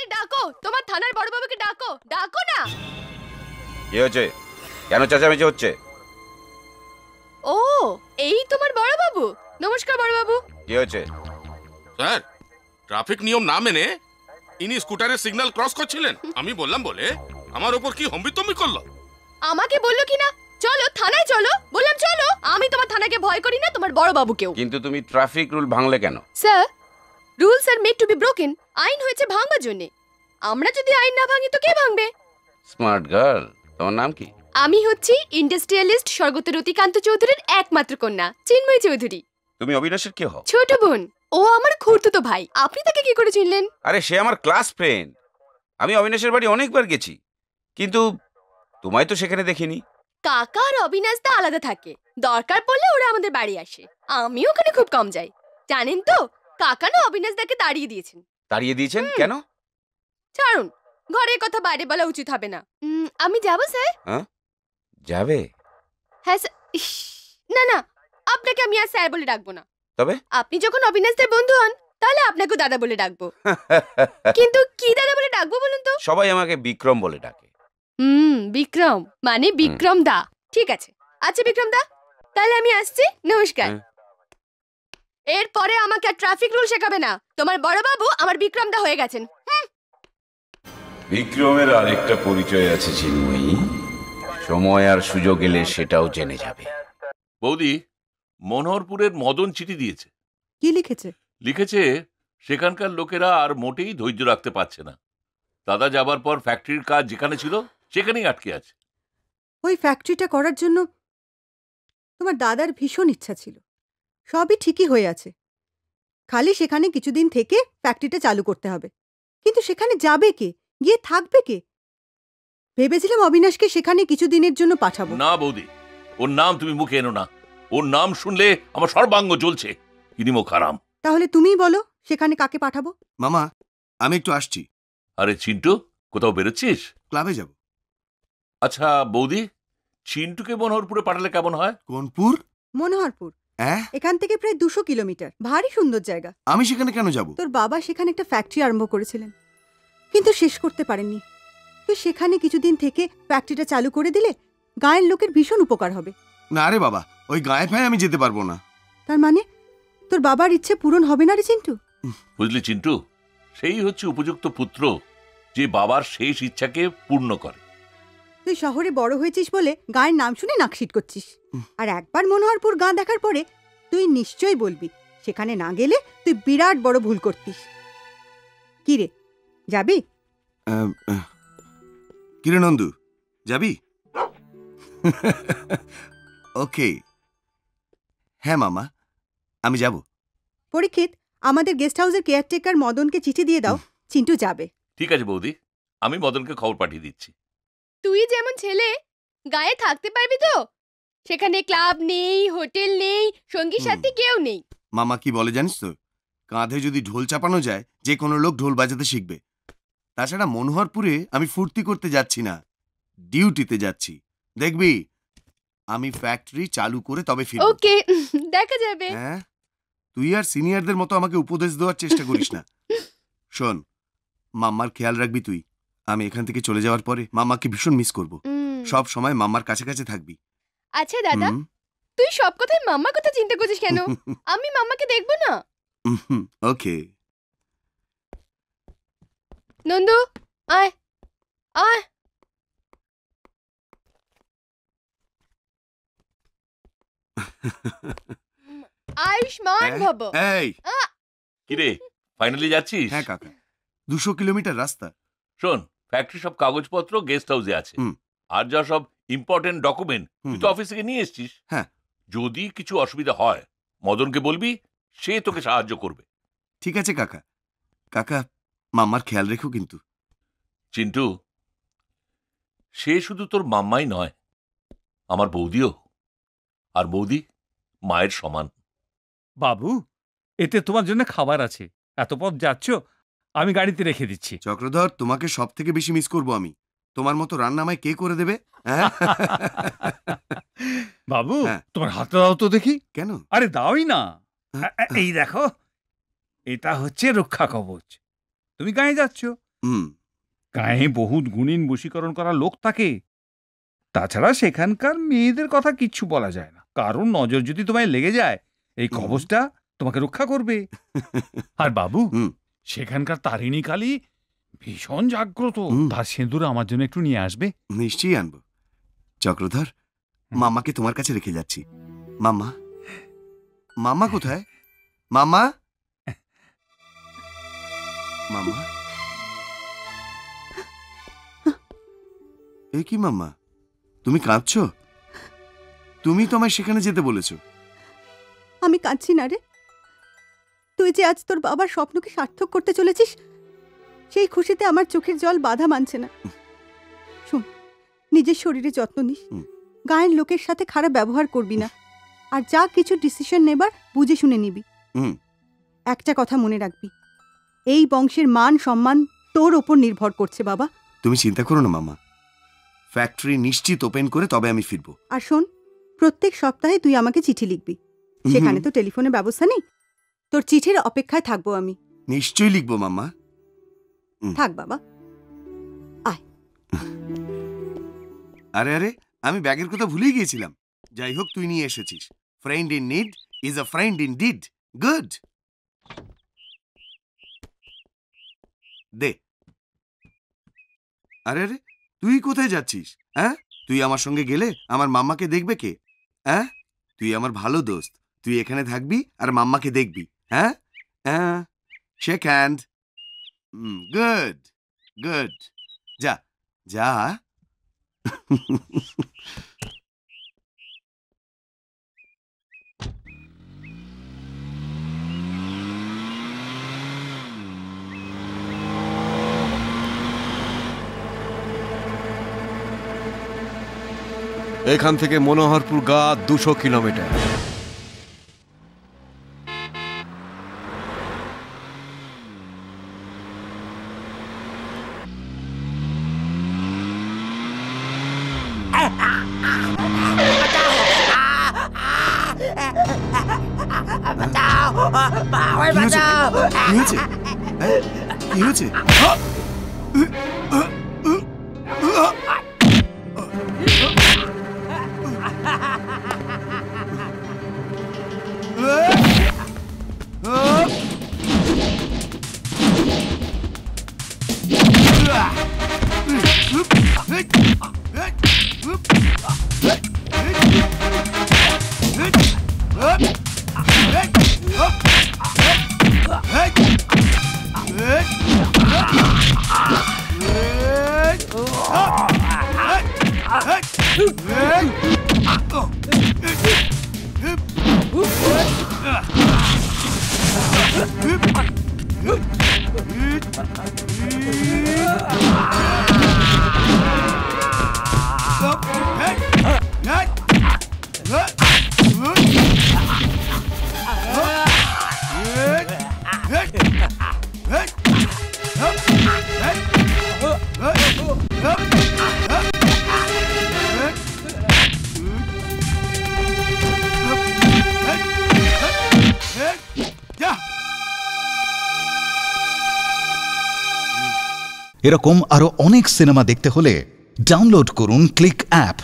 আরে ডাকো, তোমার থানার বড়বাবুকে ডাকো, ডাকো না। কি হয়েছে? কেন চেঁচামেচি হচ্ছে? ও, এই তোমার বড়বাবু। নমস্কার বড়বাবু। কি হয়েছে? স্যার, ট্রাফিক নিয়ম না মেনে ইনি স্কুটারের সিগন্যাল ক্রস করছিলেন। আমি বললাম বলে আমার উপর কি হম্বিতম্বি করলো। আমাকে বললো কিনা চলো থানায় চলো, বললাম চলো। আমি তোমার থানাকে ভয় করি না, তোমার বড়বাবুকেও। কিন্তু তুমি ট্রাফিক রুল ভাঙলে কেন? Sir, rules are made to be broken. আইন হয়েছে ভাঙবার জন্য। আমরা যদি আইন না ভাঙি তো কে ভাঙবে? Smart girl. তোমার নাম কি? আমি হচ্ছি ইন্ডাস্ট্রিয়ালিস্ট স্বর্গত রতিকান্ত চৌধুরীর একমাত্র কন্যা, চিন্ময়ী চৌধুরী। তুমি অবিনাশের কে হও? ছোট বোন। ও আমার খুড়তুতো ভাই। আপনি তাকে কি করে চিনলেন? আরে সে আমার ক্লাস ফ্রেন্ড। আমি অবিনাশের বাড়ি অনেকবার গেছি, কিন্তু তোমায় তো সেখানে দেখিনি। কাকা আর অবিনাশ দা আলাদা থাকে। দরকার পড়লে ওরা আমাদের বাড়ি আসে। আমি ওখানে খুব কম যাই। জানেন তো, কাকা না অবিনাশ দাকে তাড়িয়ে দিয়েছেন। তাড়িয়ে দিয়েছেন কেন? ছাড়ুন, ঘরের কথা বাইরে বলা উচিত হবে না। আমি যাব স্যার। হ্যাঁ, যাবে? হ্যাঁ স্যার। ইস, না না, আপনাকে আমি আর স্যার বলে ডাকবো না। তবে আপনি যখন অবিনাশদের বন্ধু হন, তাহলে আপনাকেও দাদা বলে ডাকবো। কিন্তু কি দাদা বলে ডাকবো বলুন তো? সবাই আমাকে বিক্রম বলে ডাকে। বিক্রম মানে বিক্রম দা। ঠিক আছে, আচ্ছা বিক্রম দা, তাহলে আমি আসছি। নমস্কার। এরপরে আমাকে আর ট্রাফিক রুল শেখাবে না। তোমার বড়বাবু আমার বিক্রম দা হয়ে গেছেন। বিক্রমের আরেকটা পরিচয় আছে চিন্ময়ী, সময় আর সুযোগ এলে সেটাও জেনে যাবে। বৌদি, মনোহরপুরের মদন চিঠি দিয়েছে। কি লিখেছে? লিখেছে সেখানকার লোকেরা আর মোটেই ধৈর্য রাখতে পারছে না। দাদা যাবার পর ফ্যাক্টরির কাজ যেখানে ছিল সেখানেই আটকে আছে। ওই ফ্যাক্টরিটা করার জন্য তোমার দাদার ভীষণ ইচ্ছা ছিল। সবই ঠিকই হয়ে আছে, খালি সেখানে কিছুদিন থেকে ফ্যাক্টরিটা চালু করতে হবে। কিন্তু সেখানে যাবে কে, গিয়ে থাকবে কে? ভেবেছিলাম অবিনাশকে সেখানে কিছুদিনের জন্য পাঠাবো। না বৌদি, ওর নাম তুমি মুখে এনো না। ওর নাম শুনলে আমার সর্বাঙ্গ জ্বলছে। ইনিমো খারাম। তাহলে তুমিই বলো সেখানে কাকে পাঠাবো। মামা, আমি একটু আসছি। আরে চিন্টু, কোথাও বেরোচ্ছিস? ক্লাবে যাব। আচ্ছা বৌদি, চিন্টুকে মনোহরপুরে পাঠালে কেমন হয়? কোনপুর? মনোহরপুর এখান থেকে প্রায় 200 কিলোমিটার। ভারী সুন্দর জায়গা। আমি সেখানে কেন যাব? তোর বাবা সেখানে একটা ফ্যাক্টরি আরম্ভ করেছিলেন, কিন্তু শেষ করতে পারেননি। তুই সেখানে কিছুদিন থেকে ফ্যাক্টরিটা চালু করে দিলে গায়ের লোকের ভীষণ উপকার হবে। না রে বাবা, ওই গায়ে ফায়ে আমি যেতে পারবো না। তার মানে তোর বাবার ইচ্ছে পূরণ হবে না রে চিন্টু? বুঝলি চিন্টু, সেই হচ্ছে উপযুক্ত পুত্র যে বাবার শেষ ইচ্ছাকে পূর্ণ করে। তুই শহরে বড় হয়েছিস বলে গায়ের নাম শুনে নাকশিট করছিস, আর একবার মনোহরপুর গাঁ দেখার পরে তুই নিশ্চয়ই বলবি সেখানে না গেলে তুই বিরাট বড় ভুল করতিস। কি রে, যাবি? কিরে নন্দু, যাবি? ওকে, হ্যাঁ মামা, আমি যাব। পরীক্ষিত, আমাদের গেস্ট হাউসের কেয়ারটেকার মদনকে চিঠি দিয়ে দাও, চিন্টু যাবে। ঠিক আছে বৌদি, আমি মদনকে খবর পাঠিয়ে দিচ্ছি। তুই যেমন ছেলে, গায়ে থাকতে পারবি তো? সেখানে ক্লাব নেই, হোটেল নেই, সঙ্গী সাথী কেউ নেই। মামা কি বলে জানিস তো, কাঁধে যদি ঢোল চাপানো যায় যে কোনো লোক ঢোল বাজাতে শিখবে। তাছাড়া মনোহরপুরে আমি ফুর্তি করতে যাচ্ছি না, ডিউটিতে যাচ্ছি। দেখবি আমি ফ্যাক্টরি চালু করে তবে ফিরব। ওকে, দেখা যাবে। হ্যাঁ, তুই আর সিনিয়রদের মতো আমাকে উপদেশ দেওয়ার চেষ্টা করিস না। শোন, মাম্মার খেয়াল রাখবি তুই। আমি এখান থেকে চলে যাওয়ার পরে মাম্মাকে ভীষণ মিস করব। সব সময় মাম্মার কাছে কাছে থাকবি। আচ্ছা দাদা, তুই সব কথাই মাম্মার কথা চিন্তা করছিস কেন? আমি মাম্মাকে দেখবো না? ওকে নন্দু, আয় আয়। আয়ুষ্মান ভব। এই কিরে, ফাইনালি যাচ্ছিস? হ্যাঁ কাকা, 200 কিলোমিটার রাস্তা। শোন, ফ্যাক্টরি সব কাগজপত্র গেস্ট হাউসে আছে, আর যা সব ইম্পর্টেন্ট ডকুমেন্ট তুই তো অফিস থেকে নিয়ে এসছিস। হ্যাঁ, যদি কিছু অসুবিধা হয় মদনকে বলবি, সে তোকে সাহায্য করবে। ঠিক আছে কাকা। কাকা, মাম্মার খেয়াল রেখো কিন্তু। চিন্টু, সে শুধু তোর মাম্মাই নয়, আমার বৌদিও। আর বৌদি মায়ের সমান। বাবু, এতে তোমার জন্য খাবার আছে। এত পথ যাচ্ছ, আমি গাড়িতে রেখে দিচ্ছি। চক্রধর, তোমাকে সব থেকে বেশি মিস করব আমি। তোমার মতো রান্না আমায় কে করে দেবে? বাবু, তোমার হাতে দাও তো দেখি। কেন? আরে দাওই না। এই দেখো, এটা হচ্ছে রক্ষা কবচ। তুমি গায়ে যাচ্ছ, হুম গায়ে বহুত গুণীন বশীকরণ করা লোক থাকে। তাছাড়া সেখানকার মেয়েদের কথা কিচ্ছু বলা যায় না, কারণ নজর যদি তোমায় লেগে যায় এই কবচটা তোমাকে রক্ষা করবে। আর বাবু, হুম। সেখানকার তারিণী কালী ভীষণ জাগ্রত। হুম। তার সিঁদুর আমার জন্য একটু নিয়ে আসবে। নিশ্চয়ই আনবো। চক্রধর, মামাকে তোমার কাছে রেখে যাচ্ছি। মামা, মামা কোথায়? মামা, মামা, এ কি মামা, তুমি কাঁদছো? তুমি তো আমায় সেখানে যেতে বলেছো। আমি কাঁদছি না রে। তুই যে আজ তোর বাবার স্বপ্নকে সার্থক করতে চলেছিস, সেই খুশিতে আমার চোখের জল বাধা মানছে না। শোন, নিজের শরীরে যত্ন নিস, গায়ের লোকের সাথে খারাপ ব্যবহার করবি না, আর যা কিছু ডিসিশন নেবার বুঝে শুনে নিবি। হুম। একটা কথা মনে রাখবি, এই বংশের মান সম্মান তোর ওপর নির্ভর করছে বাবা। তুমি চিন্তা করো না মামা, ফ্যাক্টরি নিশ্চিত ওপেন করে তবে আমি ফিরবো। আর শোন, প্রত্যেক সপ্তাহে তুই আমাকে চিঠি লিখবি। সেখানে তো টেলিফোনের ব্যবস্থা নেই, তোর চিঠির অপেক্ষায় থাকবো আমি। নিশ্চয়ই লিখবো মামা। থাক বাবা। আরে আরে, আমি ব্যাগের কথা ভুলেই গিয়েছিলাম। যাই হোক, তুই নিয়ে এসেছিস। Friend in need is a friend in deed. Good. দে। আরে আরে, তুই কোথায় যাচ্ছিস? হ্যাঁ, তুই আমার সঙ্গে গেলে আমার মাম্মাকে দেখবে কে? হ্যাঁ, তুই আমার ভালো দোস্ত, তুই এখানে থাকবি আর মাম্মাকে দেখবি। হ্যাঁ হ্যাঁ, শেক হ্যান্ড। Good good. যা যা। এখান থেকে মনোহরপুর গা 200 কিলোমিটার। কি হয়েছে? কি হয়েছে? এরকম আরো অনেক সিনেমা দেখতে হলে ডাউনলোড করুন ক্লিক অ্যাপ।